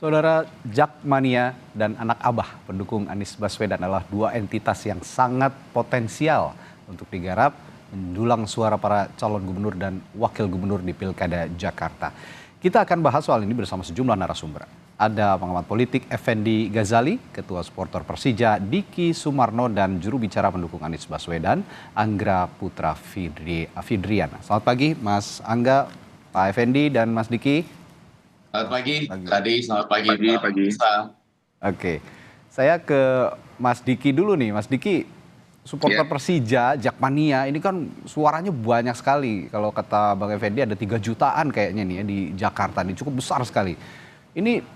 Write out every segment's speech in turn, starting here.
Saudara, Jakmania dan Anak Abah pendukung Anies Baswedan adalah dua entitas yang sangat potensial untuk digarap mendulang suara para calon gubernur dan wakil gubernur di Pilkada Jakarta. Kita akan bahas soal ini bersama sejumlah narasumber. Ada pengamat politik Effendi Ghazali, Ketua Supporter Persija Diki Sumarno, dan juru bicara pendukung Anies Baswedan Angga Putra Fidriana. Selamat pagi Mas Angga, Pak Effendi, dan Mas Diki. Selamat pagi, tadi selamat pagi, Pagi. Oke, saya ke Mas Diki dulu nih. Mas Diki, supporter Persija, Jakmania, ini kan suaranya banyak sekali. Kalau kata Bang Effendi ada 3 jutaan kayaknya nih ya di Jakarta, ini cukup besar sekali. Ini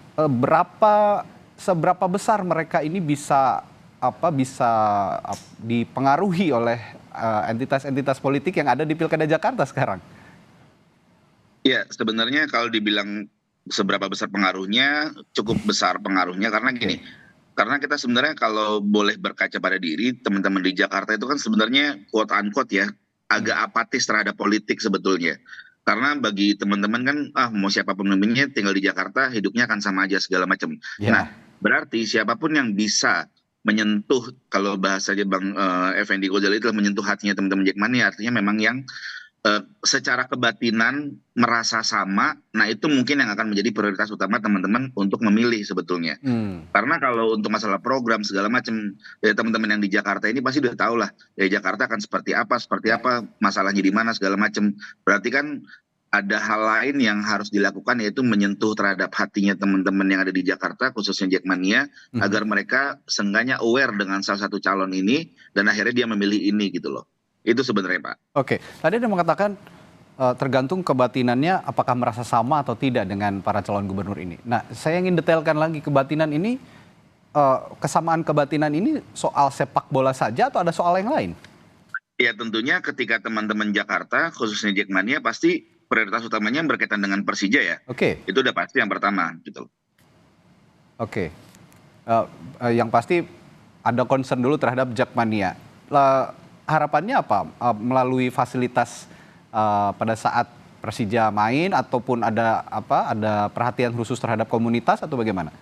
seberapa besar mereka ini bisa dipengaruhi oleh entitas-entitas politik yang ada di Pilkada Jakarta sekarang? Ya, sebenarnya kalau dibilang seberapa besar pengaruhnya, cukup besar pengaruhnya karena gini. Karena kita sebenarnya kalau boleh berkaca pada diri, teman-teman di Jakarta itu kan sebenarnya quote unquote ya, agak apatis terhadap politik sebetulnya. Karena bagi teman-teman kan, mau siapa pemimpinnya tinggal di Jakarta, hidupnya akan sama aja segala macam. Nah, berarti siapapun yang bisa menyentuh, kalau bahasanya Bang Effendi Ghazali itu menyentuh hatinya teman-teman Jakmania, artinya memang yang secara kebatinan merasa sama, nah itu mungkin yang akan menjadi prioritas utama teman-teman untuk memilih sebetulnya. Karena kalau untuk masalah program segala macam, ya teman-teman yang di Jakarta ini pasti udah tahu lah, ya Jakarta akan seperti apa, masalahnya di mana segala macam. Berarti kan ada hal lain yang harus dilakukan, yaitu menyentuh terhadap hatinya teman-teman yang ada di Jakarta, khususnya Jakmania, agar mereka seenggaknya aware dengan salah satu calon ini, dan akhirnya dia memilih ini gitu loh. Itu sebenarnya Pak. Oke, tadi Anda mengatakan tergantung kebatinannya apakah merasa sama atau tidak dengan para calon gubernur ini. Nah, saya ingin detailkan lagi kebatinan ini, kesamaan kebatinan ini soal sepak bola saja atau ada soal yang lain? Ya tentunya ketika teman-teman Jakarta, khususnya Jakmania, pasti prioritas utamanya berkaitan dengan Persija ya. Oke. Itu udah pasti yang pertama gitu. Oke, yang pasti ada concern dulu terhadap Jakmania. Harapannya apa? Melalui fasilitas pada saat Persija main ataupun ada perhatian khusus terhadap komunitas atau bagaimana?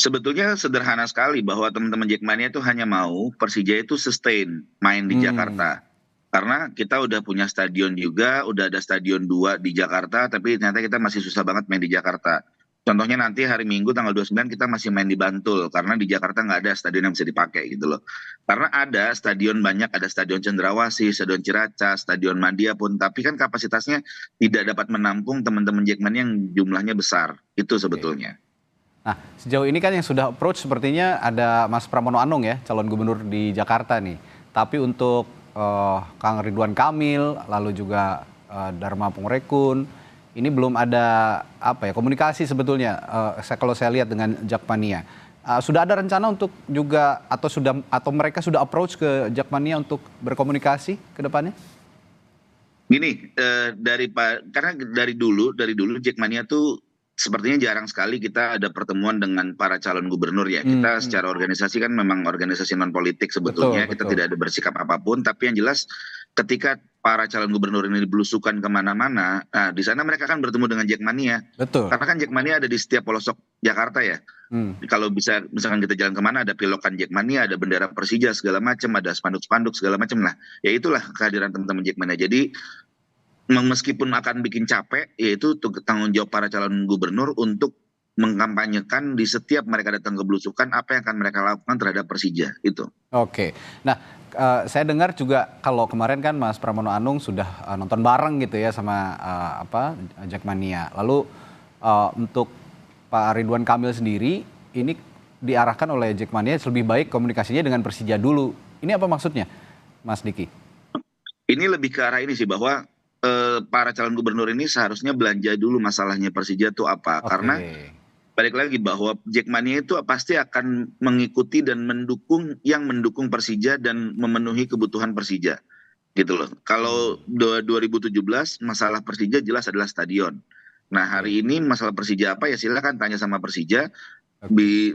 Sebetulnya sederhana sekali bahwa teman-teman Jakmania itu hanya mau Persija itu sustain main di Jakarta. Karena kita udah punya stadion juga, udah ada stadion 2 di Jakarta, tapi ternyata kita masih susah banget main di Jakarta. Contohnya nanti hari Minggu tanggal 29 kita masih main di Bantul, karena di Jakarta nggak ada stadion yang bisa dipakai gitu loh. Karena ada stadion banyak, ada stadion Cendrawasih, stadion Ciracas, stadion Madia pun, tapi kan kapasitasnya tidak dapat menampung teman-teman Jakmania yang jumlahnya besar, itu sebetulnya. Nah, sejauh ini kan yang sudah approach sepertinya ada Mas Pramono Anung ya, calon gubernur di Jakarta nih. Tapi untuk Kang Ridwan Kamil, lalu juga Dharma Pongrekun, ini belum ada komunikasi sebetulnya. Kalau saya lihat dengan Jakmania, sudah ada rencana untuk juga atau mereka sudah approach ke Jakmania untuk berkomunikasi ke depannya? Gini, karena dari dulu Jakmania tuh sepertinya jarang sekali kita ada pertemuan dengan para calon gubernur ya. Kita secara organisasi kan memang organisasi non politik sebetulnya. Kita tidak ada bersikap apapun, tapi yang jelas ketika para calon gubernur ini belusukan kemana-mana, nah di sana mereka kan bertemu dengan Jakmania. Betul. Karena kan Jakmania ada di setiap pelosok Jakarta ya. Kalau bisa misalkan kita jalan kemana, ada pilokan Jakmania, ada bendera Persija segala macam, ada spanduk-spanduk segala macam lah. Ya itulah kehadiran teman-teman Jakmania. Jadi meskipun akan bikin capek, yaitu tanggung jawab para calon gubernur untuk mengkampanyekan di setiap mereka datang ke belusukan apa yang akan mereka lakukan terhadap Persija itu. Oke, nah saya dengar juga kalau kemarin kan Mas Pramono Anung sudah nonton bareng gitu ya sama Jakmania. Lalu untuk Pak Ridwan Kamil sendiri ini diarahkan oleh Jakmania lebih baik komunikasinya dengan Persija dulu. Ini apa maksudnya, Mas Diki? Ini lebih ke arah ini sih, bahwa para calon gubernur ini seharusnya belanja dulu masalahnya Persija itu apa. Karena balik lagi bahwa Jakmania itu pasti akan mengikuti dan mendukung Persija dan memenuhi kebutuhan Persija gitu loh. Kalau 2017 masalah Persija jelas adalah stadion. Nah hari ini masalah Persija apa ya, silakan tanya sama Persija,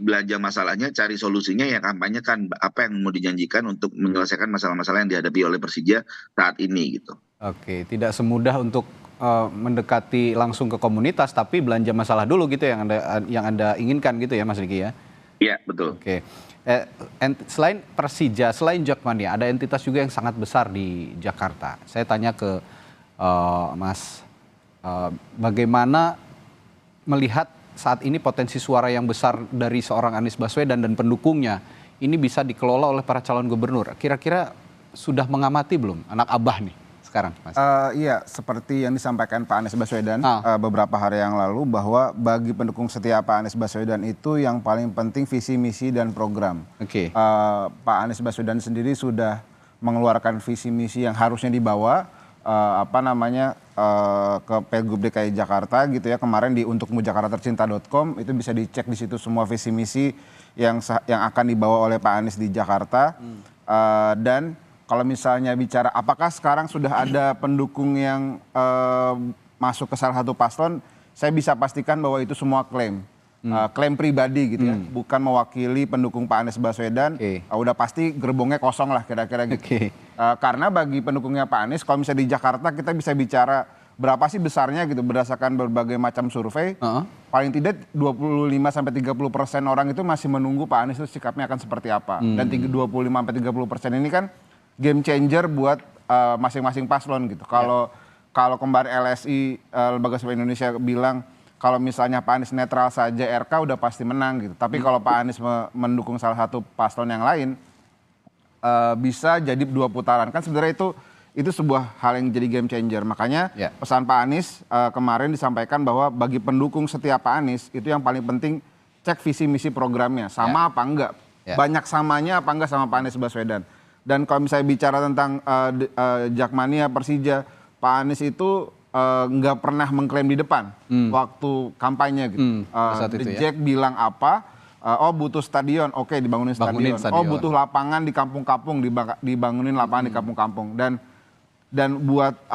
belanja masalahnya, cari solusinya, ya kampanyekan apa yang mau dijanjikan untuk menyelesaikan masalah-masalah yang dihadapi oleh Persija saat ini gitu. Oke, tidak semudah untuk mendekati langsung ke komunitas, tapi belanja masalah dulu gitu yang anda inginkan gitu ya Mas Riki ya? Iya, betul. Oke. Selain Persija, selain Jakmania, ada entitas juga yang sangat besar di Jakarta. Saya tanya ke Mas, bagaimana melihat saat ini potensi suara yang besar dari seorang Anies Baswedan dan pendukungnya ini bisa dikelola oleh para calon gubernur. Kira-kira sudah mengamati belum anak abah nih sekarang, Mas? Iya, seperti yang disampaikan Pak Anies Baswedan beberapa hari yang lalu, bahwa bagi pendukung setia Pak Anies Baswedan itu yang paling penting visi, misi, dan program. Oke. Pak Anies Baswedan sendiri sudah mengeluarkan visi, misi yang harusnya dibawa ke Pilgub DKI Jakarta gitu ya, kemarin di untukmujakartatercinta.com itu bisa dicek di situ semua visi misi yang akan dibawa oleh Pak Anies di Jakarta. Dan kalau misalnya bicara apakah sekarang sudah ada pendukung yang masuk ke salah satu paslon, saya bisa pastikan bahwa itu semua klaim. Klaim pribadi gitu ya, bukan mewakili pendukung Pak Anies Baswedan. Udah pasti gerbongnya kosong lah kira-kira gitu. Karena bagi pendukungnya Pak Anies, kalau misalnya di Jakarta kita bisa bicara berapa sih besarnya gitu berdasarkan berbagai macam survei. Paling tidak 25-30% orang itu masih menunggu Pak Anies itu sikapnya akan seperti apa. Dan 25-30% ini kan game changer buat masing-masing paslon gitu. Kalau kemarin LSI, Lembaga Survei Indonesia bilang kalau misalnya Pak Anies netral saja RK udah pasti menang gitu. Tapi kalau Pak Anies mendukung salah satu paslon yang lain, bisa jadi 2 putaran. Kan sebenarnya itu sebuah hal yang jadi game changer. Makanya pesan Pak Anies kemarin disampaikan bahwa bagi pendukung setia Pak Anies itu yang paling penting cek visi misi programnya sama apa enggak. Banyak samanya apa enggak sama Pak Anies Baswedan. Dan kalau misalnya bicara tentang Jakmania, Persija, Pak Anies itu nggak pernah mengklaim di depan waktu kampanye gitu. Jack bilang apa? Butuh stadion, oke dibangunin stadion. Butuh lapangan di kampung-kampung, dibangunin lapangan di kampung-kampung. Dan buat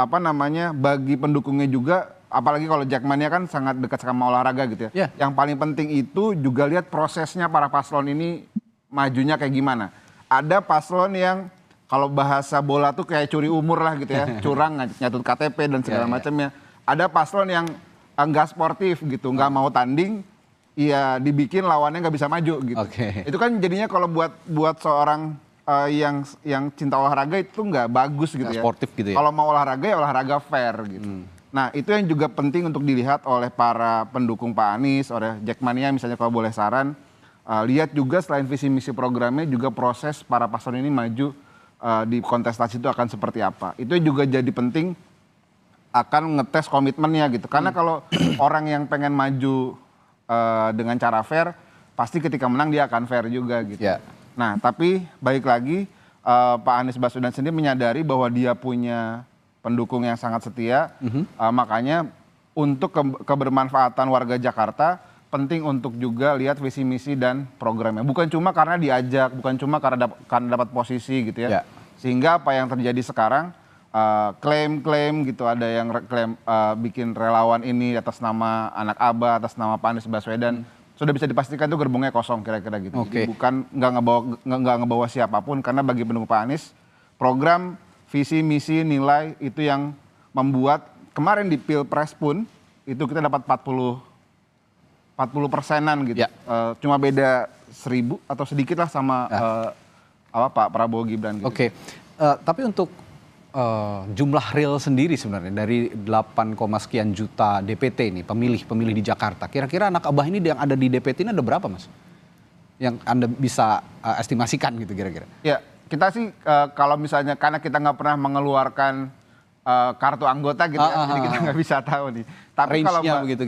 bagi pendukungnya juga, apalagi kalau Jakmania kan sangat dekat sama olahraga gitu ya. Yang paling penting itu juga lihat prosesnya para paslon ini majunya kayak gimana. Ada paslon yang kalau bahasa bola tuh kayak curi umur lah gitu ya, curang, nyatut KTP dan segala macamnya. Ada paslon yang enggak sportif gitu, nggak mau tanding, ya dibikin lawannya nggak bisa maju gitu. Itu kan jadinya kalau buat seorang yang cinta olahraga itu nggak bagus gitu ya. Sportif gitu ya. Kalau mau olahraga ya olahraga fair gitu. Nah itu yang juga penting untuk dilihat oleh para pendukung Pak Anies, oleh Jakmania misalnya kalau boleh saran. Lihat juga selain visi misi programnya juga proses para paslon ini maju di kontestasi itu akan seperti apa. Itu juga jadi penting akan ngetes komitmennya gitu. Karena kalau orang yang pengen maju dengan cara fair, pasti ketika menang dia akan fair juga gitu. Nah tapi balik lagi Pak Anies Baswedan sendiri menyadari bahwa dia punya pendukung yang sangat setia. Makanya untuk kebermanfaatan warga Jakarta, penting untuk juga lihat visi misi dan programnya. Bukan cuma karena diajak, bukan cuma karena dapat posisi gitu ya. Sehingga apa yang terjadi sekarang klaim-klaim gitu, ada yang klaim bikin relawan ini atas nama anak Abah, atas nama Pak Anies Baswedan, sudah bisa dipastikan itu gerbongnya kosong kira-kira gitu. Jadi bukan nggak ngebawa siapapun, karena bagi pendukung Pak Anies program, visi, misi, nilai itu yang membuat kemarin di Pilpres pun itu kita dapat 40%-an gitu. Cuma beda 1.000 atau sedikit lah sama Pak Prabowo Gibran gitu. Tapi untuk jumlah real sendiri sebenarnya dari 8, sekian juta DPT ini, pemilih di Jakarta. Kira-kira anak abah ini yang ada di DPT ini ada berapa, Mas? Yang Anda bisa estimasikan gitu kira-kira? Ya, kita sih kalau misalnya karena kita nggak pernah mengeluarkan kartu anggota gitu ya, jadi kita nggak bisa tahu nih. Tapi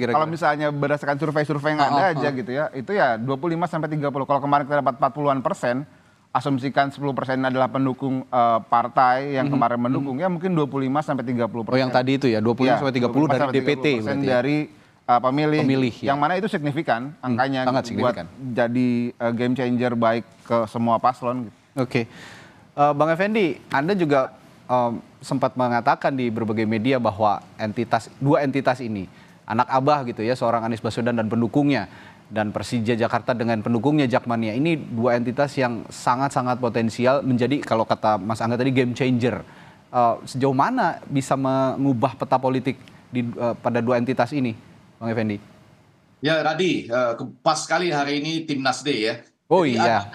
kalau misalnya berdasarkan survei-survei yang ada aja gitu ya, itu ya 25-30. Kalau kemarin kita dapat 40-an%, asumsikan 10% adalah pendukung partai yang kemarin mendukung, ya mungkin 25-30%. Yang tadi itu ya, 25-30 dari DPT. Dari pemilih. Yang mana itu signifikan angkanya buat jadi game changer baik ke semua paslon. Gitu. Bang Effendi, Anda juga sempat mengatakan di berbagai media bahwa dua entitas ini, anak abah gitu ya, seorang Anies Baswedan dan pendukungnya, dan Persija Jakarta dengan pendukungnya Jakmania, ini dua entitas yang sangat-sangat potensial menjadi, kalau kata Mas Angga tadi, game changer. Sejauh mana bisa mengubah peta politik pada dua entitas ini, Bang Effendi? Ya, Radi, pas sekali hari ini Timnas Day ya. Oh Jadi iya.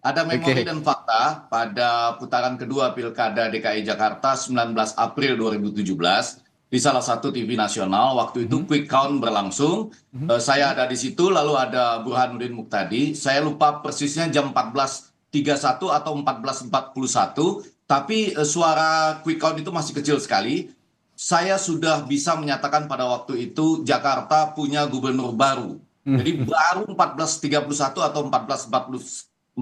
ada memori Oke. dan fakta pada putaran kedua Pilkada DKI Jakarta 19 April 2017 di salah satu TV nasional. Waktu itu quick count berlangsung. Saya ada di situ, lalu ada Burhanuddin Muqtadi. Saya lupa persisnya jam 14.31 atau 14.41, tapi suara quick count itu masih kecil sekali. Saya sudah bisa menyatakan pada waktu itu Jakarta punya gubernur baru. Jadi baru 14.31 atau 14.41.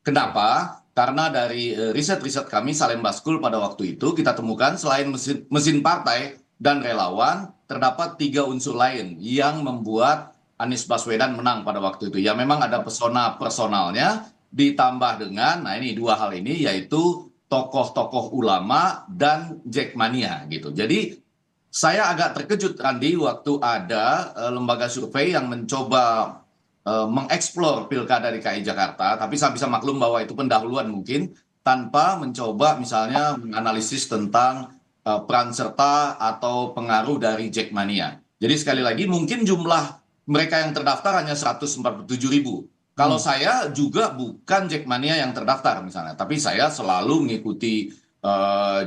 Kenapa? Karena dari riset-riset kami Salem Baskul pada waktu itu kita temukan selain mesin partai dan relawan, terdapat 3 unsur lain yang membuat Anies Baswedan menang pada waktu itu. Ya memang ada pesona personalnya ditambah dengan, nah ini 2 hal ini yaitu tokoh-tokoh ulama dan Jackmania gitu. Jadi saya agak terkejut Randi waktu ada lembaga survei yang mencoba mengeksplor Pilkada DKI Jakarta, tapi saya bisa maklum bahwa itu pendahuluan mungkin tanpa mencoba misalnya menganalisis tentang peran serta atau pengaruh dari Jackmania. Jadi sekali lagi mungkin jumlah mereka yang terdaftar hanya 147.000. Kalau saya juga bukan Jackmania yang terdaftar misalnya, tapi saya selalu mengikuti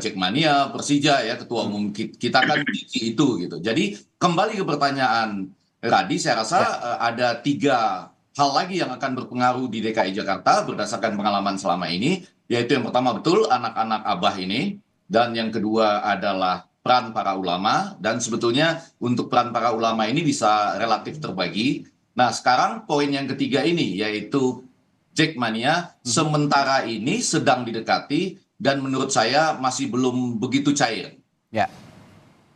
Jackmania, Persija ya, ketua umum kita kan itu gitu. Jadi kembali ke pertanyaan Radi, saya rasa ada 3 hal lagi yang akan berpengaruh di DKI Jakarta berdasarkan pengalaman selama ini, yaitu yang pertama betul anak-anak Abah ini, dan yang kedua adalah peran para ulama, dan sebetulnya untuk peran para ulama ini bisa relatif terbagi. Nah sekarang poin yang ketiga ini yaitu Jackmania sementara ini sedang didekati dan menurut saya masih belum begitu cair. Ya.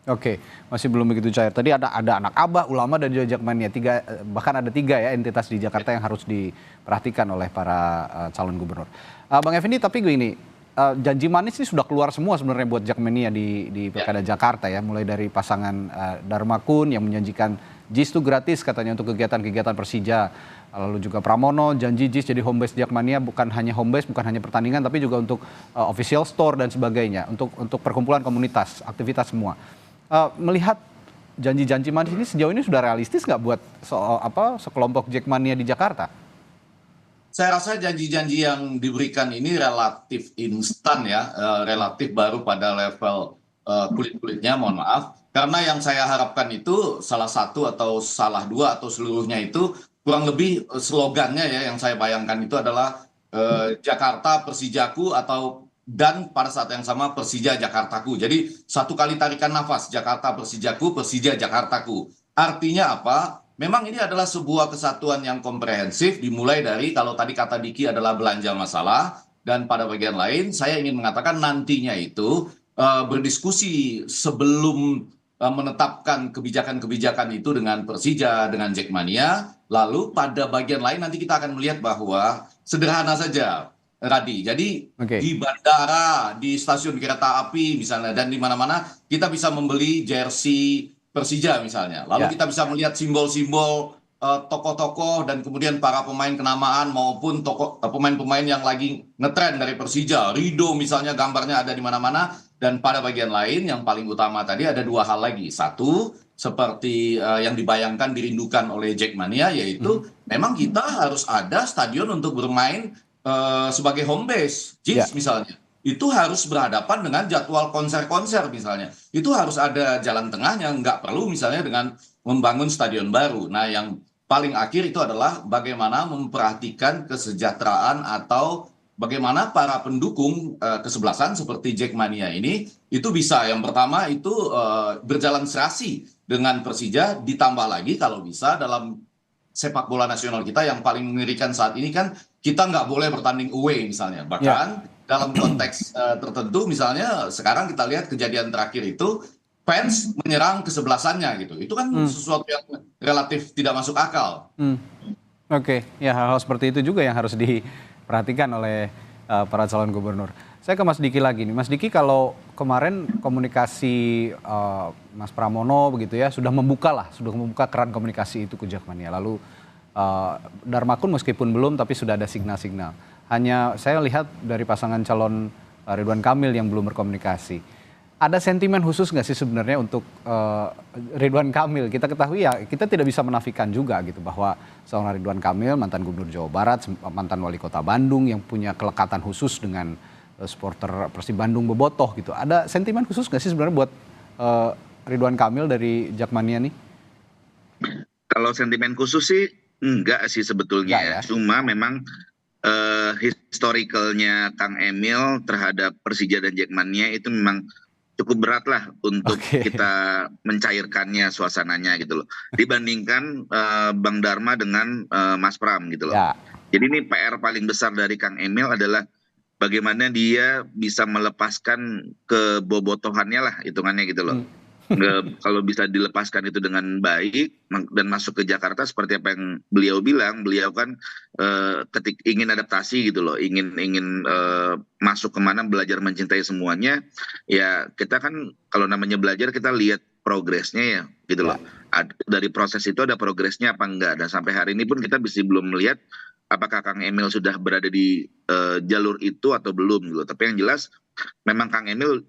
Oke, masih belum begitu cair. Tadi ada anak Abah, ulama dan juga Jackmania. Bahkan ada 3 ya entitas di Jakarta yang harus diperhatikan oleh para calon gubernur. Bang Effendi, tapi gini, janji manis ini sudah keluar semua sebenarnya buat Jackmania di Pilkada Jakarta ya. Mulai dari pasangan Darmakun yang menjanjikan JIS itu gratis katanya untuk kegiatan-kegiatan Persija. Lalu juga Pramono janji JIS jadi home base Jackmania, bukan hanya home base, bukan hanya pertandingan, tapi juga untuk official store dan sebagainya, untuk perkumpulan komunitas, aktivitas semua. Melihat janji-janji manis ini sejauh ini sudah realistis nggak buat sekelompok Jackmania di Jakarta? Saya rasa janji-janji yang diberikan ini relatif instan ya, relatif baru pada level kulit-kulitnya, mohon maaf. Karena yang saya harapkan itu salah satu atau salah 2 atau seluruhnya itu kurang lebih slogannya ya yang saya bayangkan itu adalah Jakarta Persijaku dan pada saat yang sama Persija Jakartaku. Jadi satu kali tarikan nafas, Jakarta Persijaku, Persija Jakartaku. Artinya apa? Memang ini adalah sebuah kesatuan yang komprehensif dimulai dari kalau tadi kata Diki adalah belanja masalah, dan pada bagian lain saya ingin mengatakan nantinya itu berdiskusi sebelum menetapkan kebijakan-kebijakan itu dengan Persija, dengan Jackmania. Lalu pada bagian lain nanti kita akan melihat bahwa sederhana saja Radi. Jadi di bandara, di stasiun kereta api misalnya, dan di mana-mana kita bisa membeli jersey Persija misalnya. Lalu kita bisa melihat simbol-simbol tokoh-tokoh dan kemudian para pemain kenamaan maupun pemain-pemain yang lagi ngetren dari Persija. Rido misalnya gambarnya ada di mana-mana. Dan pada bagian lain yang paling utama tadi ada 2 hal lagi. Satu, seperti yang dibayangkan dirindukan oleh Jackmania, yaitu memang kita harus ada stadion untuk bermain sebagai home base, JIS misalnya. Itu harus berhadapan dengan jadwal konser-konser misalnya. Itu harus ada jalan tengahnya, nggak perlu misalnya dengan membangun stadion baru. Nah yang paling akhir itu adalah bagaimana memperhatikan kesejahteraan atau bagaimana para pendukung kesebelasan seperti Jackmania ini itu bisa yang pertama itu berjalan serasi dengan Persija, ditambah lagi kalau bisa dalam sepak bola nasional kita yang paling mengerikan saat ini kan kita nggak boleh bertanding away misalnya. Bahkan dalam konteks tertentu misalnya sekarang kita lihat kejadian terakhir itu fans menyerang kesebelasannya gitu. Itu kan sesuatu yang relatif tidak masuk akal. Oke, ya hal-hal seperti itu juga yang harus diperhatikan oleh para calon gubernur. Saya ke Mas Diki lagi nih. Mas Diki, kalau kemarin komunikasi Mas Pramono begitu ya sudah membuka keran komunikasi itu ke Jackmania. Lalu Darmakun meskipun belum tapi sudah ada signal-signal. Hanya saya lihat dari pasangan calon Ridwan Kamil yang belum berkomunikasi. Ada sentimen khusus nggak sih sebenarnya untuk Ridwan Kamil? Kita ketahui ya, kita tidak bisa menafikan juga gitu bahwa seorang Ridwan Kamil, mantan Gubernur Jawa Barat, mantan Wali Kota Bandung yang punya kelekatan khusus dengan supporter Persib Bandung Bobotoh gitu. Ada sentimen khusus nggak sih sebenarnya buat Ridwan Kamil dari Jakmania nih? Kalau sentimen khusus sih enggak sih sebetulnya Enggak ya. ya? Cuma memang historicalnya Kang Emil terhadap Persija dan Jackmania itu memang cukup berat lah untuk Oke. kita mencairkannya suasananya gitu loh. Dibandingkan Bang Dharma dengan Mas Pram gitu loh. Ya, Jadi ini PR paling besar dari Kang Emil adalah bagaimana dia bisa melepaskan kebobotohannya lah hitungannya gitu loh. Kalau bisa dilepaskan itu dengan baik dan masuk ke Jakarta seperti apa yang beliau bilang, beliau kan ingin adaptasi gitu loh, ingin masuk kemana belajar mencintai semuanya. Ya kita kan kalau namanya belajar kita lihat progresnya ya gitu loh. Dari proses itu ada progresnya apa enggak. Dan sampai hari ini pun kita masih belum melihat apakah Kang Emil sudah berada di jalur itu atau belum gitu. Tapi yang jelas memang Kang Emil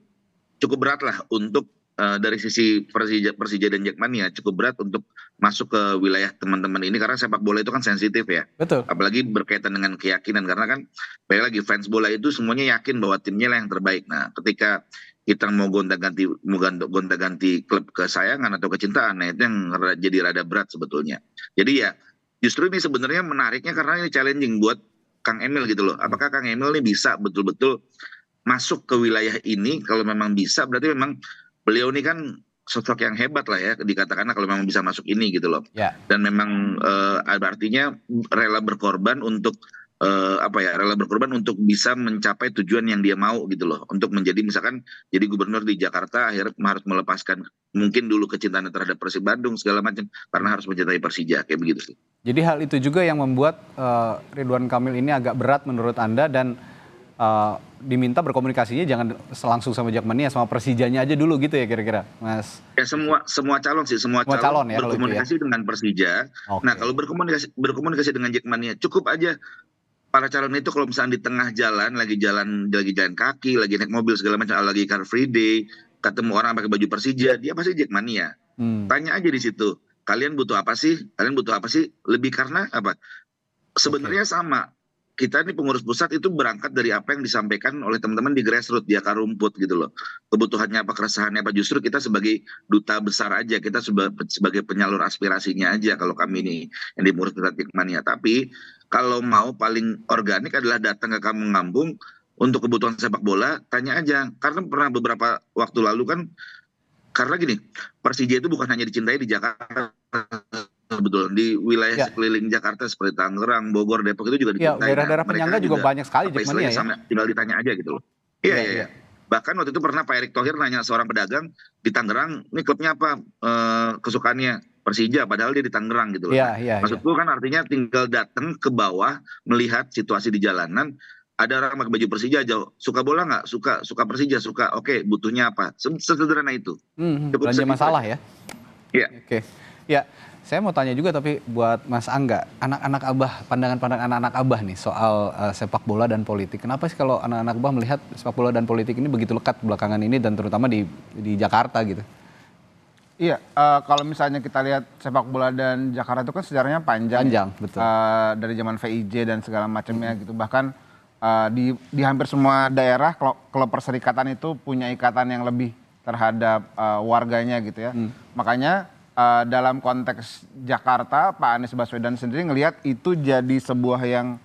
cukup berat lah untuk dari sisi Persija dan Jackmania cukup berat untuk masuk ke wilayah teman-teman ini karena sepak bola itu kan sensitif ya. betul. Apalagi berkaitan dengan keyakinan karena kan balik lagi fans bola itu semuanya yakin bahwa timnya lah yang terbaik. Nah, ketika kita mau gonta-ganti klub kesayangan atau kecintaan, nah itu yang jadi rada berat sebetulnya. Jadi ya justru ini sebenarnya menariknya karena ini challenging buat Kang Emil gitu loh. Apakah Kang Emil ini bisa betul-betul masuk ke wilayah ini? Kalau memang bisa berarti memang beliau ini kan sosok yang hebat lah ya dikatakanlah kalau memang bisa masuk ini gitu loh. Ya. Dan memang artinya rela berkorban untuk rela berkorban untuk bisa mencapai tujuan yang dia mau gitu loh. Untuk menjadi misalkan jadi gubernur di Jakarta akhirnya harus melepaskan mungkin dulu kecintaan terhadap Persib Bandung segala macam karena harus mencintai Persija kayak begitu sih. Jadi hal itu juga yang membuat Ridwan Kamil ini agak berat menurut Anda dan diminta berkomunikasinya jangan langsung sama Jakmania, sama Persijanya aja dulu gitu ya kira-kira, Mas? Ya semua calon sih, semua calon ya, berkomunikasi dengan Persija. Oke. Nah kalau berkomunikasi dengan Jackmania cukup aja para calon itu kalau misalnya di tengah jalan lagi jalan kaki, lagi naik mobil segala macam, lagi Car Free Day, ketemu orang pakai baju Persija, dia pasti Jackmania. Tanya aja di situ, kalian butuh apa sih? Lebih karena apa? Sebenarnya sama. Kita ini pengurus pusat itu berangkat dari apa yang disampaikan oleh teman-teman di grassroots di akar rumput gitu loh. Kebutuhannya apa, keresahannya apa, justru kita sebagai duta besar aja, kita sebagai penyalur aspirasinya aja kalau kami ini yang di pengurus pusat Jackmania. Tapi kalau mau paling organik adalah datang ke kampung untuk kebutuhan sepak bola, tanya aja. Karena pernah beberapa waktu lalu kan, karena gini, Persija itu bukan hanya dicintai di Jakarta, betul di wilayah sekeliling Jakarta seperti Tangerang, Bogor, Depok itu juga Ya, dicintai. daerah-daerah penyangga juga banyak sekali Jackmania ya. Tinggal ditanya aja gitu loh. Iya. Bahkan waktu itu pernah Pak Erick Thohir nanya seorang pedagang di Tangerang, ini klubnya apa kesukaannya Persija, padahal dia di Tangerang gitu loh. Maksudku kan artinya tinggal datang ke bawah melihat situasi di jalanan. Ada orang pakai baju Persija jauh, suka bola nggak? Suka Persija, suka. Oke, butuhnya apa? Sederhana itu. Cukup belanja masalah ya. Iya. Oke. Ya, saya mau tanya juga tapi buat Mas Angga, anak-anak Abah, pandangan anak-anak Abah nih soal sepak bola dan politik. Kenapa sih kalau anak-anak Abah melihat sepak bola dan politik ini begitu lekat belakangan ini dan terutama di Jakarta gitu? Iya, kalau misalnya kita lihat sepak bola dan Jakarta itu kan sejarahnya panjang. Panjang, betul. Dari zaman VIJ dan segala macamnya gitu. Bahkan di hampir semua daerah klub perserikatan itu punya ikatan yang lebih terhadap warganya gitu ya. Makanya dalam konteks Jakarta, Pak Anies Baswedan sendiri ngelihat itu jadi sebuah yang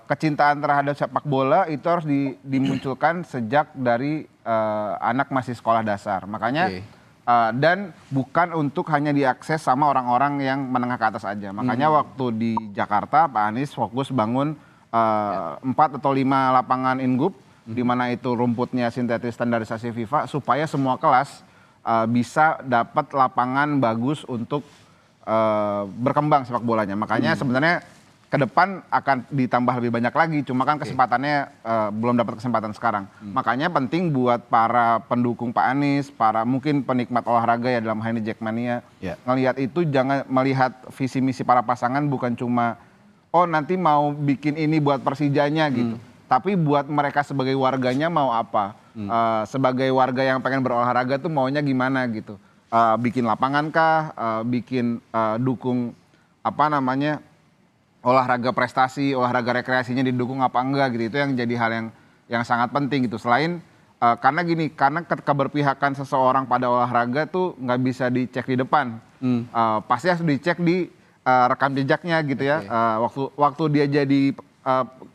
kecintaan terhadap sepak bola itu harus dimunculkan sejak dari anak masih sekolah dasar. Makanya dan bukan untuk hanya diakses sama orang-orang yang menengah ke atas aja. Makanya waktu di Jakarta Pak Anies fokus bangun 4 atau 5 lapangan inggup di mana itu rumputnya sintetis standarisasi FIFA supaya semua kelas bisa dapat lapangan bagus untuk berkembang sepak bolanya. Makanya sebenarnya ke depan akan ditambah lebih banyak lagi, cuma kan kesempatannya belum dapat kesempatan sekarang. Makanya penting buat para pendukung Pak Anies, para mungkin penikmat olahraga ya dalam hal ini Jackmania, ngelihat itu jangan melihat visi misi para pasangan bukan cuma oh nanti mau bikin ini buat Persijanya gitu, tapi buat mereka sebagai warganya mau apa. Sebagai warga yang pengen berolahraga tuh maunya gimana gitu. Bikin lapangan kah, bikin dukung olahraga prestasi, olahraga rekreasinya didukung apa enggak gitu. Itu yang jadi hal yang sangat penting gitu. Selain karena keberpihakan seseorang pada olahraga tuh nggak bisa dicek di depan. Pasti harus dicek di rekam jejaknya gitu ya. Waktu dia jadi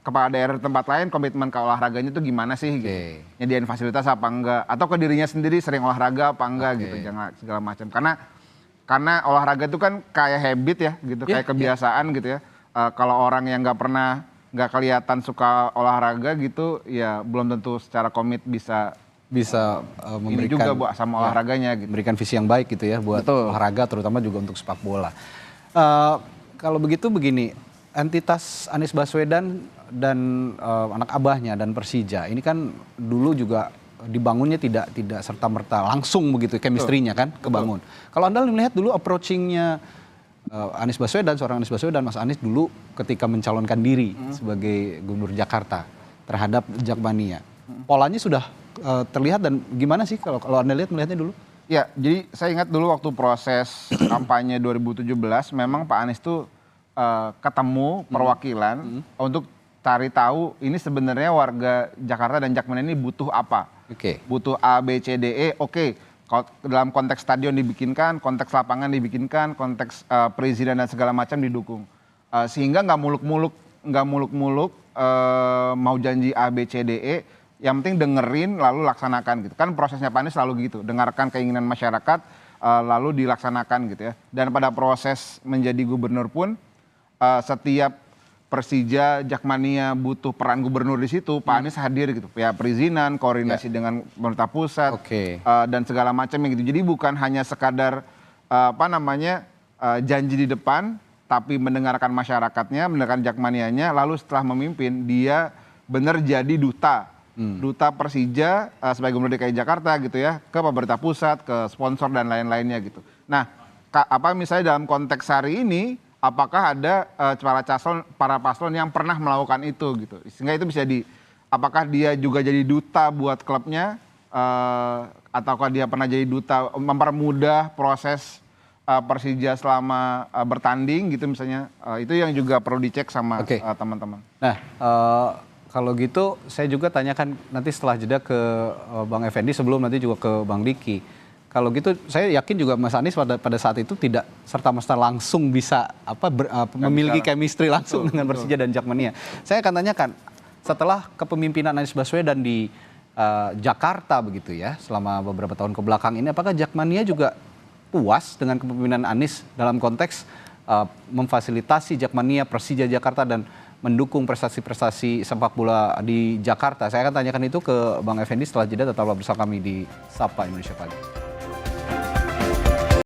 kepala daerah di tempat lain, komitmen ke olahraganya tuh gimana sih gitu. Nyediain fasilitas apa enggak, atau ke dirinya sendiri sering olahraga apa enggak gitu, jangan segala macam. Karena olahraga itu kan kayak habit ya gitu, kayak kebiasaan gitu ya. Kalau orang yang nggak kelihatan suka olahraga gitu, ya belum tentu secara komit bisa memberikan ini juga buat sama olahraganya gitu. Memberikan visi yang baik gitu ya buat olahraga, terutama juga untuk sepak bola. Kalau begitu begini, entitas Anies Baswedan dan anak abahnya dan Persija ini kan dulu juga dibangunnya tidak serta-merta langsung begitu chemistry-nya kan kebangun. Kalau Anda melihat dulu approaching-nya Anies Baswedan, seorang Anies Baswedan, Mas Anies dulu ketika mencalonkan diri sebagai Gubernur Jakarta terhadap Jakmania, polanya sudah terlihat dan gimana sih kalau Anda melihatnya dulu? Ya, jadi saya ingat dulu waktu proses kampanye 2017 memang Pak Anies tuh ketemu perwakilan untuk cari tahu ini sebenarnya warga Jakarta dan Jakmania ini butuh apa. Butuh A, B, C, D, E, oke. Kalau dalam konteks stadion dibikinkan, konteks lapangan dibikinkan, konteks perizinan dan segala macam didukung. Sehingga nggak muluk-muluk mau janji A, B, C, D, E, yang penting dengerin lalu laksanakan gitu. Kan prosesnya Pak Anies selalu gitu, dengarkan keinginan masyarakat lalu dilaksanakan gitu ya. Dan pada proses menjadi gubernur pun setiap Persija, Jakmania butuh peran gubernur di situ, Pak Anies hadir gitu. Ya perizinan, koordinasi dengan pemerintah pusat dan segala macamnya gitu. Jadi bukan hanya sekadar janji di depan, tapi mendengarkan masyarakatnya, mendengarkan Jakmanianya, lalu setelah memimpin dia benar jadi duta Persija sebagai gubernur DKI Jakarta gitu ya, ke pemerintah pusat, ke sponsor dan lain-lainnya gitu. Nah, misalnya dalam konteks hari ini, apakah ada para paslon yang pernah melakukan itu gitu, sehingga itu bisa apakah dia juga jadi duta buat klubnya, ataukah dia pernah jadi duta mempermudah proses Persija selama bertanding gitu misalnya, itu yang juga perlu dicek sama teman-teman. Nah, kalau gitu saya juga tanyakan nanti setelah jeda ke Bang Effendi, sebelum nanti juga ke Bang Diki. Kalau gitu saya yakin juga Mas Anies pada saat itu tidak serta-merta langsung bisa memiliki chemistry langsung dengan Persija dan Jakmania. Saya akan tanyakan, setelah kepemimpinan Anies Baswedan di Jakarta begitu ya, selama beberapa tahun ke belakang ini, apakah Jakmania juga puas dengan kepemimpinan Anies dalam konteks memfasilitasi Jakmania, Persija Jakarta dan mendukung prestasi-prestasi sepak bola di Jakarta? Saya akan tanyakan itu ke Bang Effendi setelah jeda. Tetaplah bersama kami di Sapa Indonesia Pagi.